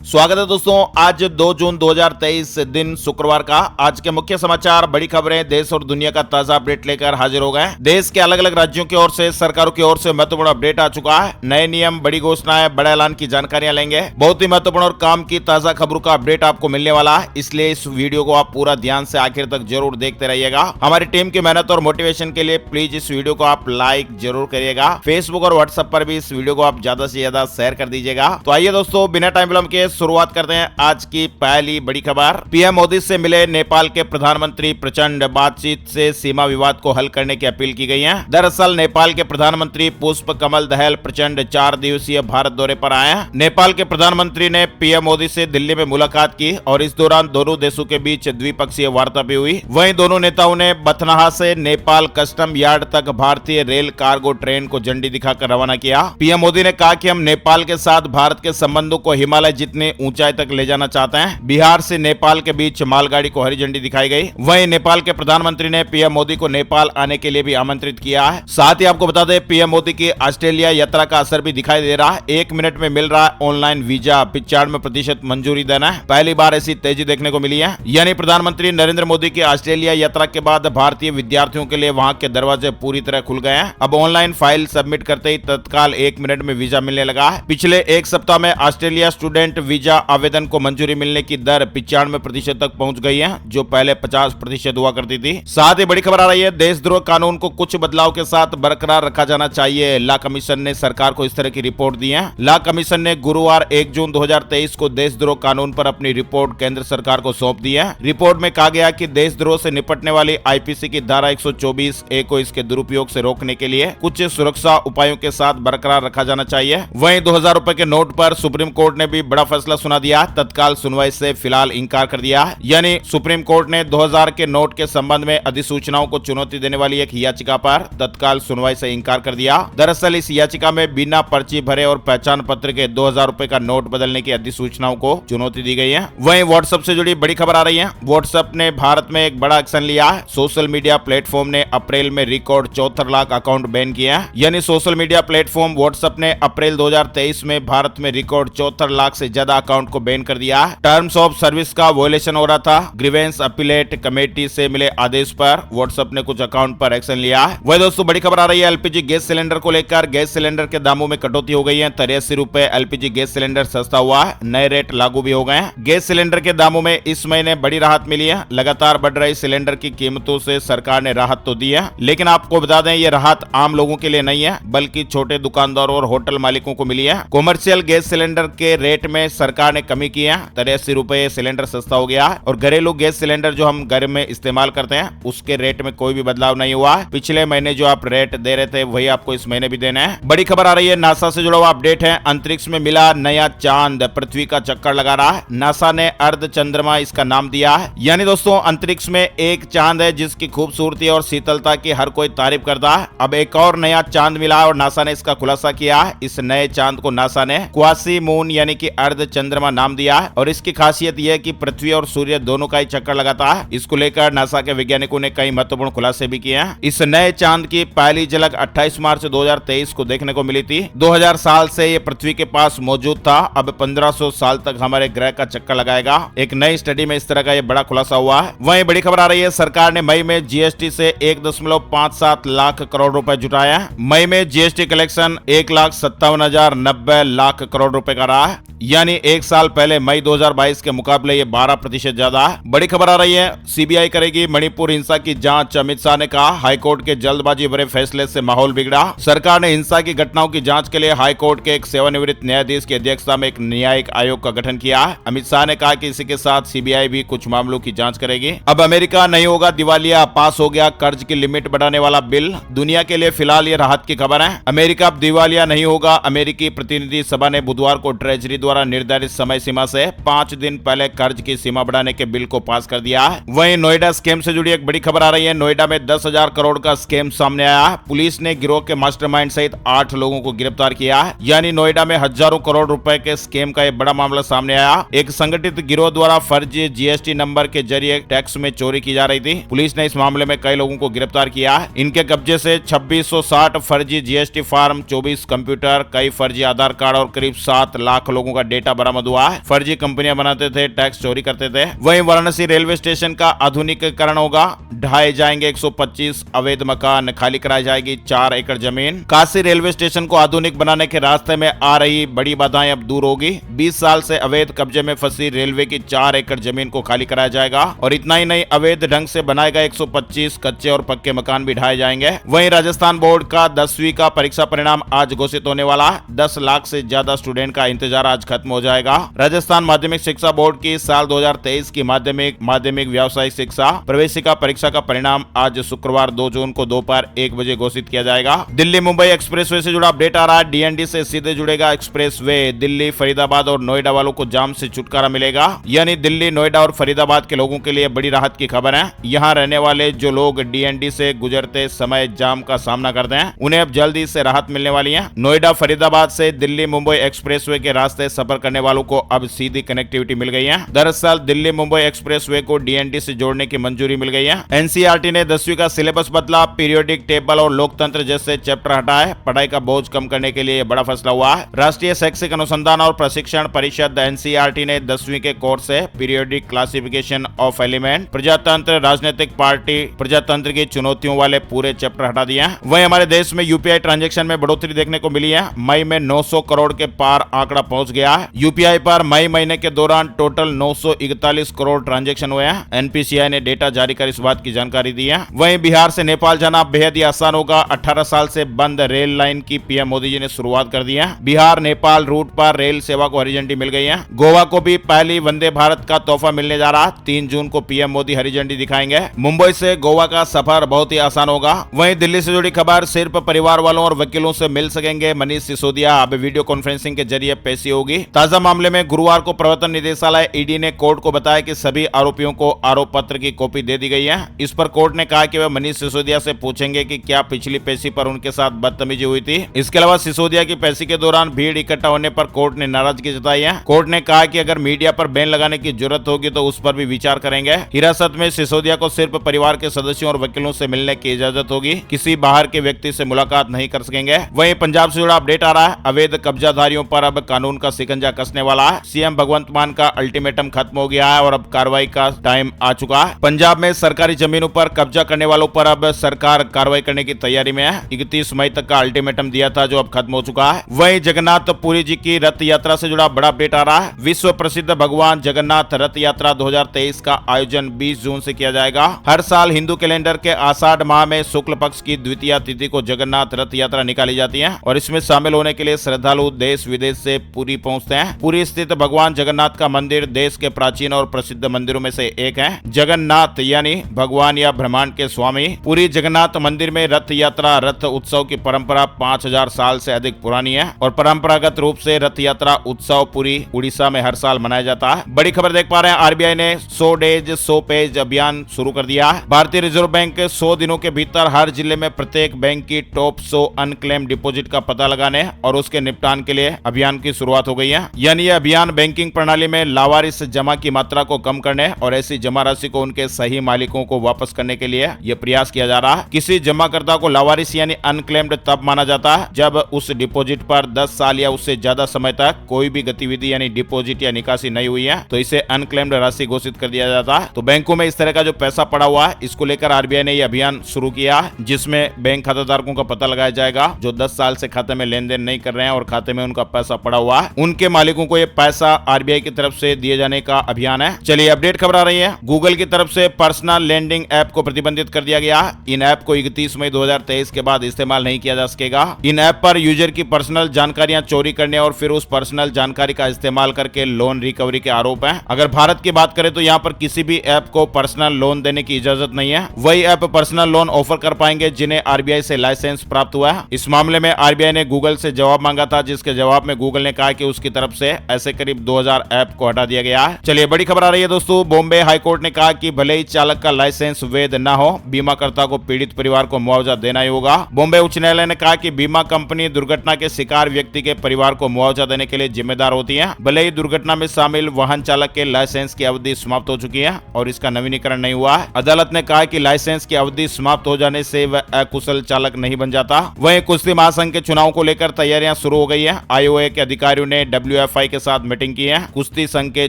स्वागत है दोस्तों। आज 2 जून 2023 दिन शुक्रवार का आज के मुख्य समाचार, बड़ी खबरें, देश और दुनिया का ताजा अपडेट लेकर हाजिर हो गए। देश के अलग अलग राज्यों की ओर से, सरकारों की ओर से महत्वपूर्ण अपडेट आ चुका है। नए नियम, बड़ी घोषणाएं, बड़े ऐलान की जानकारियां लेंगे। बहुत ही महत्वपूर्ण और काम की ताजा खबरों का अपडेट आपको मिलने वाला है, इसलिए इस वीडियो को आप पूरा ध्यान से आखिर तक जरूर देखते रहिएगा। हमारी टीम की मेहनत और मोटिवेशन के लिए प्लीज इस वीडियो को आप लाइक जरूर करिएगा। फेसबुक और व्हाट्सएप पर भी इस वीडियो को आप ज्यादा से ज्यादा शेयर कर दीजिएगा। तो आइए दोस्तों, बिना टाइम विलंब के शुरुआत करते हैं आज की पहली बड़ी खबर। पीएम मोदी से मिले नेपाल के प्रधानमंत्री प्रचंड, बातचीत से सीमा विवाद को हल करने की अपील की गई है। दरअसल नेपाल के प्रधानमंत्री पुष्प कमल दहल प्रचंड 4 दिवसीय भारत दौरे पर आए हैं। नेपाल के प्रधानमंत्री ने पीएम मोदी से दिल्ली में मुलाकात की और इस दौरान दोनों देशों के बीच द्विपक्षीय वार्ता भी हुई। वहीं दोनों नेताओं ने बथनाहा से नेपाल कस्टम यार्ड तक भारतीय रेल कार्गो ट्रेन को झंडी दिखाकर रवाना किया। पीएम मोदी ने कहा कि हम नेपाल के साथ भारत के संबंधों को हिमालय जितनी ऊंचाई तक ले जाना चाहते हैं। बिहार से नेपाल के बीच मालगाड़ी को हरी झंडी दिखाई गई। वहीं नेपाल के प्रधानमंत्री ने पीएम मोदी को नेपाल आने के लिए भी आमंत्रित किया है। साथ ही आपको बता दें, पीएम मोदी की ऑस्ट्रेलिया यात्रा का असर भी दिखाई दे रहा है। 1 मिनट में मिल रहा है ऑनलाइन वीजा, 95% मंजूरी देना है। पहली बार ऐसी तेजी देखने को मिली है। यानी प्रधानमंत्री नरेंद्र मोदी की ऑस्ट्रेलिया यात्रा के बाद भारतीय विद्यार्थियों के लिए वहां के दरवाजे पूरी तरह खुल गए हैं। अब ऑनलाइन फाइल सबमिट करते ही तत्काल 1 मिनट में वीजा मिलने लगा है। पिछले 1 सप्ताह में ऑस्ट्रेलिया स्टूडेंट वीजा आवेदन को मंजूरी मिलने की दर 95% तक पहुंच गई है, जो पहले 50% हुआ करती थी। साथ ही बड़ी खबर आ रही है, देशद्रोह कानून को कुछ बदलाव के साथ बरकरार रखा जाना चाहिए। लॉ कमीशन ने सरकार को इस तरह की रिपोर्ट दी है। लॉ कमीशन ने गुरुवार 1 जून 2023 को देशद्रोह कानून पर अपनी रिपोर्ट केंद्र सरकार को सौंप दी है। रिपोर्ट में कहा गया कि देशद्रोह से निपटने वाली आईपीसी की धारा 124A को इसके दुरुपयोग से रोकने के लिए कुछ सुरक्षा उपायों के साथ बरकरार रखा जाना चाहिए। वहीं 2000 रुपए के नोट पर सुप्रीम कोर्ट ने भी बड़ा फैसला सुना दिया। तत्काल सुनवाई से फिलहाल इंकार कर दिया। यानी सुप्रीम कोर्ट ने 2000 के नोट के संबंध में अधिसूचनाओं को चुनौती देने वाली एक याचिका पर तत्काल सुनवाई से इंकार कर दिया। दरअसल इस याचिका में बिना पर्ची भरे और पहचान पत्र के 2000 रुपए का नोट बदलने की अधिसूचनाओं को चुनौती दी गई है। वहीं व्हाट्सएप से जुड़ी बड़ी खबर आ रही है। व्हाट्सएप ने भारत में एक बड़ा एक्शन लिया है। सोशल मीडिया प्लेटफॉर्म ने अप्रैल में रिकॉर्ड 74 लाख अकाउंट बैन किया है। यानी सोशल मीडिया प्लेटफॉर्म व्हाट्सएप ने अप्रैल 2023 में भारत में रिकॉर्ड 74 लाख से ज्यादा अकाउंट को बैन कर दिया। टर्म्स ऑफ सर्विस का वोलेशन हो रहा था। ग्रीवेंस अपीलेट कमेटी से मिले आदेश पर व्हाट्सएप ने कुछ अकाउंट पर एक्शन लिया है। वही दोस्तों, बड़ी खबर आ रही है, एलपीजी गैस सिलेंडर को लेकर। गैस सिलेंडर के दामों में कटौती हो गई है। 83 रुपए एलपीजी गैस सिलेंडर सस्ता हुआ है। नए रेट लागू भी हो गए हैं। गैस सिलेंडर के दामों में इस महीने बड़ी राहत मिली है। लगातार बढ़ रही सिलेंडर की कीमतों से सरकार ने राहत तो दी है, लेकिन आपको बता दें, ये राहत आम लोगों के लिए नहीं है, बल्कि छोटे दुकानदारों और होटल मालिकों को मिली है। कॉमर्शियल गैस सिलेंडर के रेट में सरकार ने कमी की है। 83 रुपए सिलेंडर सस्ता हो गया। और घरेलू गैस सिलेंडर जो हम घर में इस्तेमाल करते हैं, उसके रेट में कोई भी बदलाव नहीं हुआ। पिछले महीने जो आप रेट दे रहे थे, वही आपको इस महीने भी देना है। बड़ी खबर आ रही है, नासा से जुड़ा हुआ अपडेट है। अंतरिक्ष में मिला नया चांद, पृथ्वी का चक्कर लगा रहा है। नासा ने अर्ध चंद्रमा इसका नाम दिया है। यानी दोस्तों, अंतरिक्ष में एक चांद है जिसकी खूबसूरती और शीतलता की हर कोई तारीफ करता है। अब एक और नया चांद मिला और नासा ने इसका खुलासा किया है। इस नए चांद को नासा ने क्वासी मून यानी कि अर्ध चंद्रमा नाम दिया है। और इसकी खासियत यह है कि पृथ्वी और सूर्य दोनों का ही चक्कर लगाता है। इसको लेकर नासा के वैज्ञानिकों ने कई महत्वपूर्ण खुलासे भी किए हैं। इस नए चांद की पहली झलक 28 मार्च 2023 को देखने को मिली थी। 2000 साल से ये पृथ्वी के पास मौजूद था। अब 1500 साल तक हमारे ग्रह का चक्कर लगाएगा। एक नई स्टडी में इस तरह का ये बड़ा खुलासा हुआ है। वहीं बड़ी खबर आ रही है, सरकार ने मई में जीएसटी से 1.57 लाख करोड़ रुपए जुटाया है। मई में जीएसटी कलेक्शन 1,57,090 लाख करोड़ रुपए का रहा है। यानी 1 साल पहले मई 2022 के मुकाबले ये 12% ज्यादा है। बड़ी खबर आ रही है, सीबीआई करेगी मणिपुर हिंसा की जांच। अमित शाह ने कहा, हाईकोर्ट के जल्दबाजी भरे फैसले से माहौल बिगड़ा। सरकार ने हिंसा की घटनाओं की जांच के लिए हाईकोर्ट के एक सेवानिवृत्त न्यायाधीश की अध्यक्षता में एक न्यायिक आयोग का गठन किया है। अमित शाह ने कहा कि इसी के साथ सीबीआई भी कुछ मामलों की जांच करेगी। अब अमेरिका नहीं होगा दिवालिया, पास हो गया कर्ज की लिमिट बढ़ाने वाला बिल। दुनिया के लिए फिलहाल ये राहत की खबर है। अमेरिका अब दिवालिया नहीं होगा। अमेरिकी प्रतिनिधि सभा ने बुधवार को ट्रेजरी द्वारा निर्धारित समय सीमा से 5 दिन पहले कर्ज की सीमा बढ़ाने के बिल को पास कर दिया है। वहीं नोएडा स्कैम से जुड़ी एक बड़ी खबर आ रही है। नोएडा में 10,000 करोड़ का स्कैम सामने आया है। पुलिस ने गिरोह के मास्टरमाइंड सहित 8 लोगों को गिरफ्तार किया है। यानी नोएडा में हजारों करोड़ रुपए के स्कैम का एक बड़ा मामला सामने आया। एक संगठित गिरोह द्वारा फर्जी जीएसटी नंबर के जरिए टैक्स में चोरी की जा रही थी। पुलिस ने इस मामले में कई लोगों को गिरफ्तार किया है। इनके कब्जे से 2660 फर्जी जीएसटी फॉर्म, 24 कंप्यूटर, कई फर्जी आधार कार्ड और करीब 7 लाख लोगों का डेटा डाटा बरामद हुआ है। फर्जी कंपनियां बनाते थे, टैक्स चोरी करते थे। वहीं वाराणसी रेलवे स्टेशन का आधुनिकीकरण होगा, ढाए जाएंगे 125 अवैध मकान, खाली कराई जाएगी 4 एकड़ जमीन। काशी रेलवे स्टेशन को आधुनिक बनाने के रास्ते में आ रही बड़ी बाधाएं अब दूर होगी। 20 साल से अवैध कब्जे में फंसी रेलवे की 4 एकड़ जमीन को खाली कराया जाएगा और इतना ही नहीं, अवैध ढंग से बनाए गए 125 कच्चे और पक्के मकान भी ढाए जाएंगे। वहीं राजस्थान बोर्ड का 10वीं का परीक्षा परिणाम आज घोषित होने वाला है। 10 लाख से ज्यादा स्टूडेंट का इंतजार आज खत्म हो जाएगा। राजस्थान माध्यमिक शिक्षा बोर्ड की साल 2023 की माध्यमिक व्यावसायिक शिक्षा प्रवेशिका परीक्षा का परिणाम आज शुक्रवार 2 जून को दोपहर 1 बजे घोषित किया जाएगा। दिल्ली मुंबई एक्सप्रेसवे से जुड़ा अपडेट आ रहा है। डीएनडी से सीधे जुड़ेगा एक्सप्रेसवे। दिल्ली, फरीदाबाद और नोएडा वालों को जाम से छुटकारा मिलेगा। यानी दिल्ली, नोएडा और फरीदाबाद के लोगों के लिए बड़ी राहत की खबर है। यहाँ रहने वाले जो लोग डीएनडी से गुजरते समय जाम का सामना करते हैं, उन्हें अब जल्दी से राहत मिलने वाली है। नोएडा फरीदाबाद से दिल्ली मुंबई एक्सप्रेसवे के रास्ते सफर करने वालों को अब सीधी कनेक्टिविटी मिल गई है। दरअसल दिल्ली मुंबई एक्सप्रेसवे को डीएनडी से जोड़ने की मंजूरी मिल गई है। एनसीईआरटी ने 10वीं का सिलेबस बदला, पीरियोडिक टेबल और लोकतंत्र जैसे चैप्टर हटाए। पढ़ाई का बोझ कम करने के लिए बड़ा फैसला हुआ है। राष्ट्रीय शैक्षिक अनुसंधान और प्रशिक्षण परिषद एनसीईआरटी ने 10वीं के कोर्स से पीरियोडिक क्लासिफिकेशन ऑफ एलिमेंट, प्रजातंत्र, राजनीतिक पार्टी, प्रजातंत्र की चुनौतियों वाले पूरे चैप्टर हटा दिए हैं। वहीं हमारे देश में यूपीआई ट्रांजैक्शन में बढ़ोतरी देखने को मिली है। मई में 900 करोड़ के पार आंकड़ा पहुंच गया है। यूपीआई पर मई महीने के दौरान टोटल 941 करोड़ ट्रांजैक्शन हुए हैं। एनपीसीआई ने डेटा जारी कर इस बात की जानकारी दी है। वहीं बिहार से नेपाल जाना बेहद ही आसान होगा। 18 साल से बंद रेल लाइन की पीएम मोदी जी ने शुरुआत कर दी है। बिहार नेपाल रूट पर रेल सेवा को हरी झंडी मिल गई है। गोवा को भी पहली वंदे भारत का तोहफा मिलने जा रहा है। 3 जून को पीएम मोदी हरी झंडी दिखाएंगे। मुंबई से गोवा का सफर बहुत ही आसान होगा। वहीं दिल्ली से जुड़ी खबर, सिर्फ परिवार वालों और वकीलों से मिल सकेंगे मनीष सिसोदिया। अब वीडियो कॉन्फ्रेंसिंग के जरिए पेशी होगी। ताजा मामले में गुरुवार को प्रवर्तन निदेशालय ईडी ने कोर्ट को बताया कि सभी आरोपियों को आरोप पत्र की कॉपी दे दी गई है। इस पर कोर्ट ने कहा कि वे मनीष सिसोदिया से पूछेंगे कि क्या पिछली पेशी पर उनके साथ बदतमीजी हुई थी। इसके अलावा सिसोदिया की पेशी के दौरान भीड़ इकट्ठा होने पर कोर्ट ने नाराजगी जताई है। कोर्ट ने कहा कि अगर मीडिया पर बैन लगाने की जरूरत होगी तो उस पर भी विचार करेंगे। हिरासत में सिसोदिया को सिर्फ परिवार के सदस्यों और वकीलों से मिलने की इजाजत होगी। किसी बाहर के व्यक्ति से मुलाकात नहीं कर सकेंगे। वहीं पंजाब से जुड़ा अपडेट आ रहा है। अवैध कब्जाधारियों पर अब कानून का शिकंजा कसने वाला है। सीएम भगवंत मान का अल्टीमेटम खत्म हो गया है और अब कार्रवाई का टाइम आ चुका है। पंजाब में सरकारी जमीनों पर कब्जा करने वालों पर अब सरकार कार्रवाई करने की तैयारी में है। 31 मई तक का अल्टीमेटम दिया था जो अब खत्म हो चुका है। वहीं जगन्नाथपुरी जी की रथ यात्रा से जुड़ा बड़ा अपडेट आ रहा है। विश्व प्रसिद्ध भगवान जगन्नाथ रथ यात्रा 2023 का आयोजन 20 जून से किया जाएगा। हर साल हिंदू कैलेंडर के आषाढ़ माह में शुक्ल पक्ष की द्वितीय तिथि को जगन्नाथ रथ यात्रा निकाली जाती है और इसमें शामिल होने के लिए श्रद्धालु देश विदेश से पुरी पहुंचते हैं। पुरी स्थित भगवान जगन्नाथ का मंदिर देश के प्राचीन और प्रसिद्ध मंदिरों में से एक है। जगन्नाथ यानी भगवान या ब्रह्मांड के स्वामी। पुरी जगन्नाथ मंदिर में रथ यात्रा रथ उत्सव की परंपरा 5000 साल से अधिक पुरानी है और परंपरागत रूप से रथ यात्रा उत्सव पुरी उड़ीसा में हर साल मनाया जाता है। बड़ी खबर देख पा रहे हैं, आरबीआई ने 100 डेज 100 पेज अभियान शुरू कर दिया है। भारतीय रिजर्व बैंक 100 दिनों के भीतर हर जिले में प्रत्येक बैंक की टॉप 100 अनक्लेम डिपॉजिट का पता लगाने और उसके निपटान के लिए अभियान की शुरुआत हो गई है। यानी यह अभियान बैंकिंग प्रणाली में लावारिस जमा की मात्रा को कम करने और ऐसी जमा राशि को उनके सही मालिकों को वापस करने के लिए यह प्रयास किया जा रहा है। किसी जमाकर्ता को लावारिस यानी अनक्लेम्ड तब माना जाता है जब उस डिपॉजिट पर 10 साल या उससे ज्यादा समय तक कोई भी गतिविधि यानी डिपॉजिट या निकासी नहीं हुई है तो इसे अनक्लेम्ड राशि घोषित कर दिया जाता है। तो बैंकों में इस तरह का जो पैसा पड़ा हुआ है इसको लेकर आरबीआई ने यह अभियान शुरू किया है जिसमें बैंक खाताधारकों का पता लगाया जाएगा जो 10 साल से खाते में लेन देन नहीं कर रहे हैं और खाते में उनका पैसा पड़ा हुआ है। उनके मालिकों को यह पैसा आरबीआई की तरफ से दिए जाने का अभियान है। चलिए अपडेट खबर आ रही है। गूगल की तरफ से पर्सनल लेंडिंग ऐप को प्रतिबंधित कर दिया गया। इन ऐप को 31 मई 2023 के बाद इस्तेमाल नहीं किया जा सकेगा। इन ऐप पर यूजर की पर्सनल जानकारियां चोरी करने और फिर उस पर्सनल जानकारी का इस्तेमाल करके लोन रिकवरी के आरोप हैं। अगर भारत की बात करें तो यहाँ पर किसी भी ऐप को पर्सनल लोन देने की इजाजत नहीं है। वही ऐप पर्सनल लोन ऑफर कर पाएंगे जिन्हें आरबीआई से लाइसेंस प्राप्त हुआ है। इस मामले में आरबीआई ने गूगल से जवाब मांगा था जिसके जवाब में गूगल ने कहा कि उसकी तरफ से ऐसे करीब 2000 ऐप को हटा दिया गया है। चलिए बड़ी खबर आ रही है दोस्तों। बॉम्बे हाईकोर्ट ने कहा कि भले ही चालक का लाइसेंस वैध न हो, बीमाकर्ता को पीड़ित परिवार को मुआवजा देना ही होगा। बॉम्बे उच्च न्यायालय ने कहा कि बीमा कंपनी दुर्घटना के शिकार व्यक्ति के परिवार को मुआवजा देने के लिए जिम्मेदार होती है। भले ही दुर्घटना में शामिल वाहन चालक के लाइसेंस की अवधि समाप्त हो चुकी है और इसका नवीनीकरण नहीं हुआ है। अदालत ने कहा कि लाइसेंस की अवधि समाप्त हो जाने से वह अकुशल चालक नहीं बन जाता। वहीं कुश्ती महासंघ के चुनाव को लेकर तैयारियां शुरू हो गई है। आईओए के अधिकारियों ने पीओएफआई के साथ मीटिंग की है। कुश्ती संघ के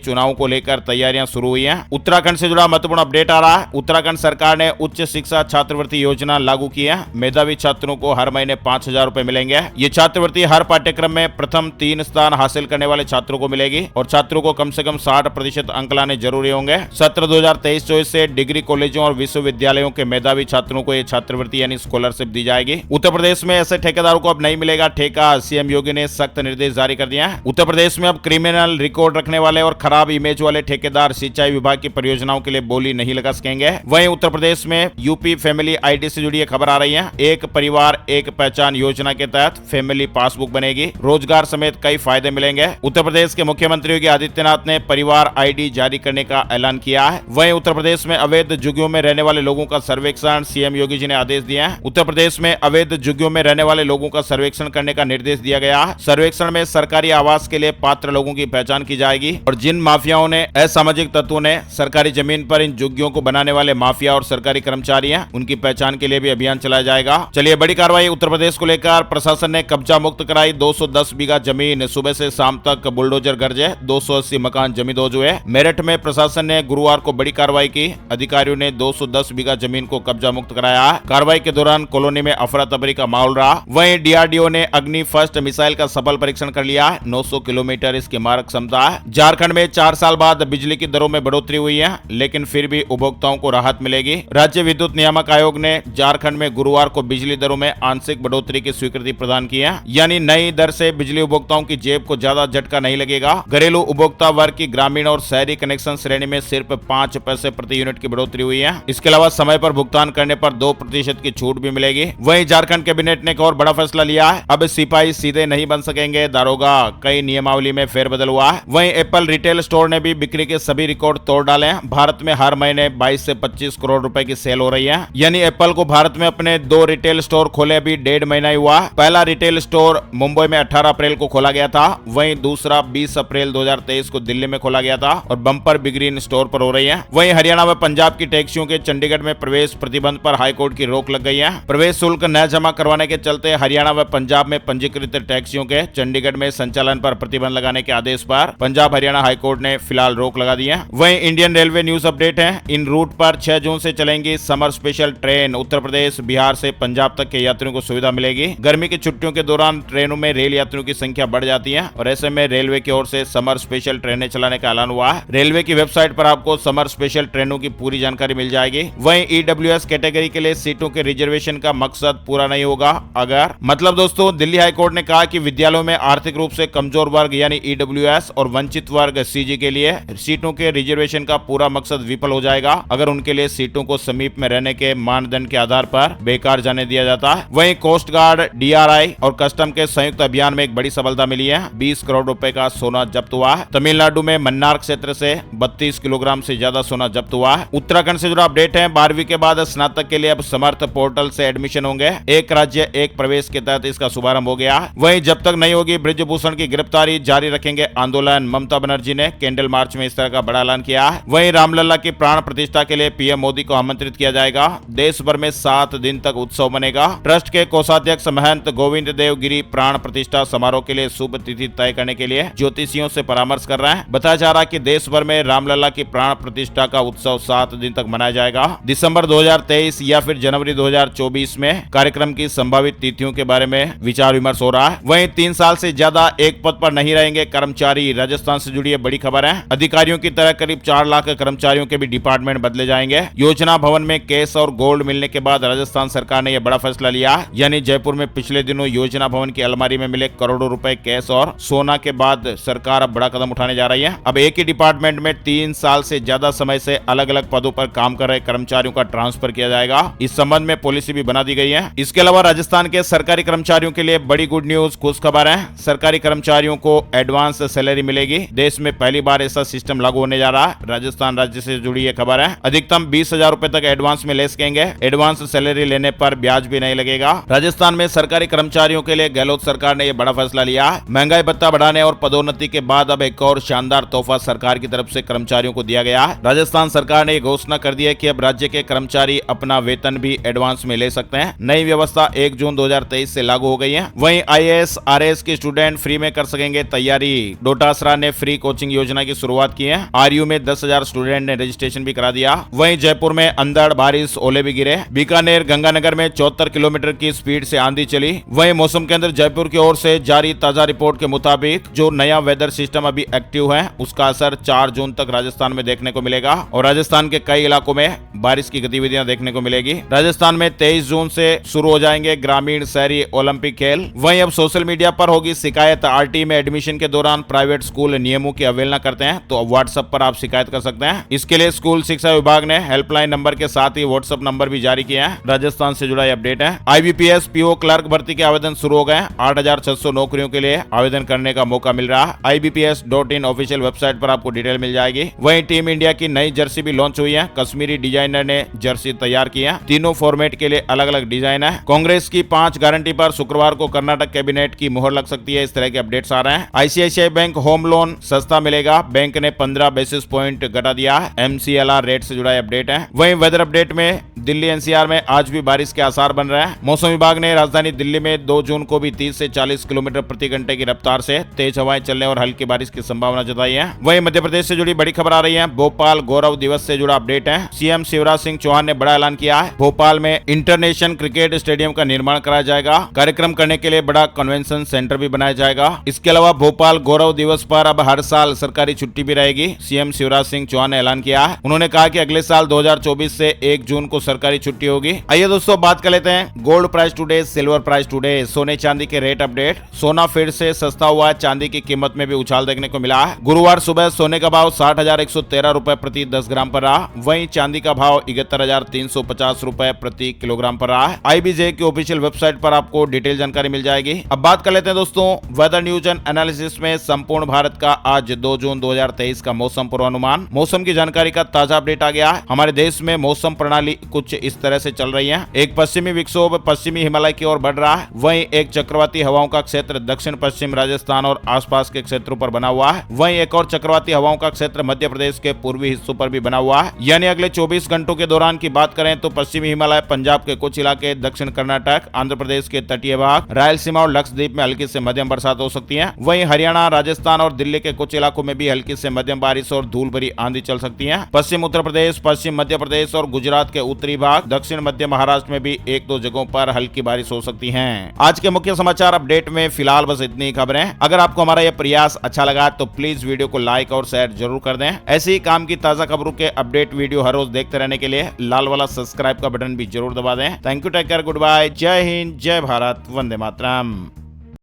चुनाव को लेकर तैयारियां शुरू हुई हैं। उत्तराखंड से जुड़ा महत्वपूर्ण अपडेट आ रहा है। उत्तराखंड सरकार ने उच्च शिक्षा छात्रवृत्ति योजना लागू की है। मेधावी छात्रों को हर महीने 5,000 रुपए मिलेंगे। ये छात्रवृत्ति हर पाठ्यक्रम में प्रथम 3 स्थान हासिल करने वाले छात्रों को मिलेगी और छात्रों को कम से कम 60% अंक लाने जरूरी होंगे। सत्र 2023-24 से डिग्री कॉलेजों और विश्वविद्यालयों के मेधावी छात्रों को ये छात्रवृत्ति यानी स्कॉलरशिप दी जाएगी। उत्तर प्रदेश में ऐसे ठेकेदारों को अब नहीं मिलेगा ठेका। सीएम योगी ने सख्त निर्देश जारी कर दिया है। उत्तर प्रदेश में अब क्रिमिनल रिकॉर्ड रखने वाले और खराब इमेज वाले ठेकेदार सिंचाई विभाग की परियोजनाओं के लिए बोली नहीं लगा सकेंगे। वहीं उत्तर प्रदेश में यूपी फैमिली आईडी से जुड़ी खबर आ रही है। एक परिवार एक पहचान योजना के तहत फैमिली पासबुक बनेगी। रोजगार समेत कई फायदे मिलेंगे। उत्तर प्रदेश के मुख्यमंत्री योगी आदित्यनाथ ने परिवार आईडी जारी करने का ऐलान किया है। वहीं उत्तर प्रदेश में अवैध झुग्गियों में रहने वाले लोगों का सर्वेक्षण सीएम योगी जी ने आदेश दिया है। उत्तर प्रदेश में अवैध झुग्गियों में रहने वाले लोगों का सर्वेक्षण करने का निर्देश दिया गया है। सर्वेक्षण में सरकारी आवास के लिए पात्र लोगों की पहचान की जाएगी और जिन माफियाओं ने असामाजिक तत्वों ने सरकारी जमीन पर इन झुग्गियों को बनाने वाले माफिया और सरकारी कर्मचारी हैं, उनकी पहचान के लिए भी अभियान चलाया जाएगा। चलिए, बड़ी कार्रवाई उत्तर प्रदेश को लेकर प्रशासन ने कब्जा मुक्त कराई 210 बीघा जमीन। सुबह से शाम तक बुलडोजर गरजे, 280 मकान जमींदोज हुए। मेरठ में प्रशासन ने गुरुवार को बड़ी कार्रवाई की। अधिकारियों ने 210 बीघा जमीन को कब्जा मुक्त कराया। कार्रवाई के दौरान कॉलोनी में अफरा तफरी का माहौल रहा। वहीं डीआरडीओ ने अग्नि फर्स्ट मिसाइल का सफल परीक्षण कर लिया। 900 किलोमीटर इसकी मारक क्षमता है। झारखंड में 4 साल बाद बिजली की दरों में बढ़ोतरी हुई है, लेकिन फिर भी उपभोक्ताओं को राहत मिलेगी। राज्य विद्युत नियामक आयोग ने झारखंड में गुरुवार को बिजली दरों में आंशिक बढ़ोतरी की स्वीकृति प्रदान की है। यानी नई दर से बिजली उपभोक्ताओं की जेब को ज्यादा झटका नहीं लगेगा। घरेलू उपभोक्ता वर्ग की ग्रामीण और शहरी कनेक्शन श्रेणी में सिर्फ 5 पैसे प्रति यूनिट की बढ़ोतरी हुई है। इसके अलावा समय पर भुगतान करने पर 2% की छूट भी मिलेगी। वहीं झारखंड कैबिनेट ने एक और बड़ा फैसला लिया है। अब सिपाही सीधे नहीं बन सकेंगे दारोगा। कई नियमावली में फेरबदल हुआ है। वहीं एप्पल रिटेल स्टोर ने भी बिक्री के सभी रिकॉर्ड तोड़ डाले हैं। भारत में हर महीने 22 से 25 करोड़ रुपए की सेल हो रही है। यानी एप्पल को भारत में अपने 2 रिटेल स्टोर खोले अभी 1.5 महीना ही हुआ। पहला रिटेल स्टोर मुंबई में 18 अप्रैल को खोला गया था। वहीं दूसरा 20 अप्रैल 2023 को दिल्ली में खोला गया था और बम्पर बिक्री इन स्टोर पर हो रही है। वहीं हरियाणा व पंजाब की टैक्सियों के चंडीगढ़ में प्रवेश प्रतिबंध पर हाईकोर्ट की रोक लग गई है। प्रवेश शुल्क न जमा करवाने के चलते हरियाणा व पंजाब में पंजीकृत टैक्सियों के चंडीगढ़ में संचालन पर प्रतिबंध लगाने के आदेश पर पंजाब हरियाणा हाईकोर्ट ने फिलहाल रोक लगा दी है। वहीं इंडियन रेलवे न्यूज अपडेट है। इन रूट पर 6 जून से चलेंगी summer special train. Uttar Pradesh Bihar से पंजाब तक के यात्रियों को सुविधा मिलेगी। गर्मी की छुट्टियों के दौरान ट्रेनों में रेल यात्रियों की संख्या बढ़ जाती है और ऐसे में रेलवे की ओर से समर स्पेशल ट्रेनें चलाने का ऐलान हुआ है। रेलवे की वेबसाइट पर आपको समर स्पेशल ट्रेनों की पूरी जानकारी मिल जाएगी। वहीं ईडब्ल्यूएस कैटेगरी के लिए सीटों के रिजर्वेशन का मकसद पूरा नहीं होगा अगर दोस्तों दिल्ली हाईकोर्ट ने कहा कि विद्यालयों में आर्थिक रूप से कमजोर वर्ग यानी ईडब्ल्यूएस और वंचित वर्ग सीजी के लिए सीटों के रिजर्वेशन का पूरा मकसद विफल हो जाएगा अगर उनके लिए सीटों को समीप में रहने के मानदंड के आधार पर बेकार जाने दिया जाता है। वहीं कोस्ट गार्ड, डीआरआई और कस्टम के संयुक्त अभियान में एक बड़ी सफलता मिली है। 20 करोड़ रुपए का सोना जब्त हुआ है। तमिलनाडु में मन्नार क्षेत्र से 32 किलोग्राम से ज्यादा सोना जब्त हुआ है। उत्तराखंड से जुड़ा अपडेट है। 12वीं के बाद स्नातक के लिए अब समर्थ पोर्टल से एडमिशन होंगे। एक राज्य एक प्रवेश के तहत इसका शुभारंभ हो गया। वहीं जब तक नहीं होगी ब्रिजभूषण की गिरफ्तारी, जारी रखेंगे आंदोलन। ममता बनर्जी ने कैंडल मार्च में इस तरह का बड़ा ऐलान किया है। वहीं रामलला की प्राण प्रतिष्ठा के लिए पीएम मोदी को आमंत्रित किया जाएगा। देश भर में 7 दिन तक उत्सव बनेगा। ट्रस्ट के कोषाध्यक्ष महंत गोविंद देव गिरी प्राण प्रतिष्ठा समारोह के लिए शुभ तिथि तय करने के लिए ज्योतिषियों से परामर्श कर रहे हैं। बताया जा रहा है कि देश भर में रामलला की प्राण प्रतिष्ठा का उत्सव 7 दिन तक मनाया जाएगा। दिसंबर 2023 या फिर जनवरी 2024 में कार्यक्रम की संभावित तिथियों के बारे में विचार विमर्श हो रहा है। वहीं 3 साल से ज्यादा एक पद पर नहीं रहेंगे कर्मचारी। राजस्थान से जुड़ी बड़ी खबर है। अधिकारियों की तरह करीब 4 लाख कर्मचारियों के भी डिपार्टमेंट बदले जाएंगे। योजना भवन में कैश और गोल्ड मिलने के बाद राजस्थान सरकार ने यह बड़ा फैसला लिया। यानी जयपुर में पिछले दिनों योजना भवन की अलमारी में मिले करोड़ों रुपए कैश और सोना के बाद सरकार अब बड़ा कदम उठाने जा रही है। अब एक ही डिपार्टमेंट में 3 साल से ज्यादा समय से अलग अलग पदों पर काम कर रहे कर्मचारियों का ट्रांसफर किया जाएगा। इस संबंध में पॉलिसी भी बना दी गई है। इसके अलावा राजस्थान के सरकारी कर्मचारियों के लिए बड़ी गुड न्यूज, खुश खबर है। सरकारी कर्मचारियों को एडवांस सैलरी मिलेगी। देश में पहली बार ऐसा सिस्टम लागू होने जा रहा है। राजस्थान राज्य से जुड़ी यह खबर है। अधिकतम 20,000 रुपए तक एडवांस में ले सकेंगे। एडवांस सैलरी लेने पर ब्याज भी नहीं लगेगा। राजस्थान में सरकारी कर्मचारियों के लिए गहलोत सरकार ने यह बड़ा फैसला लिया। महंगाई भत्ता बढ़ाने और पदोन्नति के बाद अब एक और शानदार तोहफा सरकार की तरफ से कर्मचारियों को दिया गया है। राजस्थान सरकार ने घोषणा कर दी है कि अब राज्य के कर्मचारी अपना वेतन भी एडवांस में ले सकते हैं। नई व्यवस्था 1 जून 2023 से लागू हो गई है। वहीं IAS, RAS के स्टूडेंट फ्री में कर सकेंगे लिए तैयारी। डोटासरा ने फ्री कोचिंग योजना की शुरुआत की है। आरयू में 10,000 स्टूडेंट ने रजिस्ट्रेशन भी करा दिया। वहीं जयपुर में अंधड़ बारिश, ओले भी गिरे। बीकानेर गंगानगर में 74 किलोमीटर की स्पीड से आंधी चली। वहीं मौसम केंद्र जयपुर की ओर से जारी ताजा रिपोर्ट के मुताबिक जो नया वेदर सिस्टम अभी एक्टिव है उसका असर 4 जून तक राजस्थान में देखने को मिलेगा और राजस्थान के कई इलाकों में बारिश की गतिविधियां देखने को मिलेगी। राजस्थान में 23 जून से शुरू हो जाएंगे ग्रामीण शहरी ओलंपिक खेल। वहीं अब सोशल मीडिया पर होगी शिकायत। आरटी में एडमिशन के दौरान प्राइवेट स्कूल नियमों की अवहेलना करते हैं तो व्हाट्सएप पर आप शिकायत कर सकते हैं। इसके लिए स्कूल शिक्षा विभाग ने हेल्पलाइन नंबर के साथ ही व्हाट्सएप नंबर भी जारी किया है। राजस्थान से जुड़ा अपडेट है। IBPS PO क्लर्क भर्ती के आवेदन शुरू हो गए। 8,600 नौकरियों के लिए आवेदन करने का मौका मिल रहा है। IBPS.in ऑफिशियल वेबसाइट पर आपको डिटेल मिल जाएगी। वहीं टीम इंडिया की नई जर्सी भी लॉन्च हुई है। कश्मीरी डिजाइनर ने जर्सी तैयार की है। तीनों फॉर्मेट के लिए अलग अलग डिजाइन है। कांग्रेस की 5 गारंटी पर शुक्रवार को कर्नाटक कैबिनेट की मुहर लग सकती है। इस तरह के अपडेट्स आ रहे हैं। ICICI बैंक होम लोन सस्ता मिलेगा। बैंक ने 15 बेसिस पॉइंट घटा दिया। MCLR रेट से जुड़ा अपडेट है। वहीं वेदर अपडेट में दिल्ली NCR में आज भी बारिश के आसार बन रहे हैं। मौसम विभाग ने राजधानी दिल्ली में 2 जून को भी 30 से 40 किलोमीटर प्रति घंटे की रफ्तार से तेज हवाएं चलने और हल्की बारिश की संभावना जताई है। वहीं मध्य प्रदेश से जुड़ी बड़ी खबर आ रही है। भोपाल गौरव दिवस से जुड़ा अपडेट है। CM शिवराज सिंह चौहान ने बड़ा ऐलान किया है। भोपाल में इंटरनेशनल क्रिकेट स्टेडियम का निर्माण कराया जाएगा। कार्यक्रम करने के लिए बड़ा कन्वेंशन सेंटर भी बनाया जाएगा। इसके अलावा भोपाल गौरव दिवस पर अब हर साल सरकारी छुट्टी भी रहेगी। CM शिवराज सिंह चौहान ने ऐलान किया है। उन्होंने कहा कि अगले साल 2024 से 1 जून को सरकारी छुट्टी होगी। आइए दोस्तों बात कर लेते हैं gold price today, silver price today, सोने चांदी के रेट अपडेट। सोना फिर से सस्ता हुआ है। चांदी की कीमत में भी उछाल देखने को मिला है। गुरुवार सुबह सोने का भाव 60,113 रुपए प्रति 10 ग्राम पर रहा। वहीं चांदी का भाव 71,350 रुपए प्रति किलोग्राम पर रहा है। IBJ की ऑफिशियल वेबसाइट पर आपको डिटेल जानकारी मिल जाएगी। अब बात कर लेते हैं दोस्तों वेदर न्यूज एंड एनालिसिस में संपूर्ण भारत का आज 2 जून 2023 का मौसम पूर्वानुमान। मौसम की जानकारी का ताजा अपडेट आ गया है। हमारे देश में मौसम प्रणाली कुछ इस तरह से चल रही है। एक पश्चिमी विक्षोभ पश्चिमी हिमालय की ओर बढ़ रहा है। वहीं एक चक्रवाती हवाओं का क्षेत्र दक्षिण पश्चिम राजस्थान और आसपास के क्षेत्रों पर बना हुआ है। वहीं एक और चक्रवाती हवाओं का क्षेत्र मध्य प्रदेश के पूर्वी हिस्सों पर भी बना हुआ है। यानी अगले 24 घंटों के दौरान की बात करें तो पश्चिमी हिमालय, पंजाब के कुछ इलाके, दक्षिण कर्नाटक, आंध्र प्रदेश के तटीय भाग, रायलसीमा और लक्षद्वीप में हल्की से मध्यम बरसात हो सकती है। वहीं हरियाणा, राजस्थान और दिल्ली के कुछ इलाकों में भी हल्की से मध्यम बारिश और धूल भरी आंधी चल सकती है। पश्चिम उत्तर प्रदेश, पश्चिम मध्य प्रदेश और गुजरात के उत्तरी भाग, दक्षिण मध्य महाराष्ट्र में भी 1-2 जगहों पर हल्की बारिश हो सकती है। आज के मुख्य समाचार अपडेट में फिलहाल बस इतनी ही खबरें। अगर आपको हमारा यह प्रयास अच्छा लगा तो प्लीज वीडियो को लाइक और शेयर जरूर कर दें। ऐसी ही काम की ताजा खबरों के अपडेट वीडियो हर रोज देखते रहने के लिए लाल वाला सब्सक्राइब का बटन भी जरूर दबा दें। Thank you, take care, goodbye, Jai Hind, जय भारत, वंदे मातरम।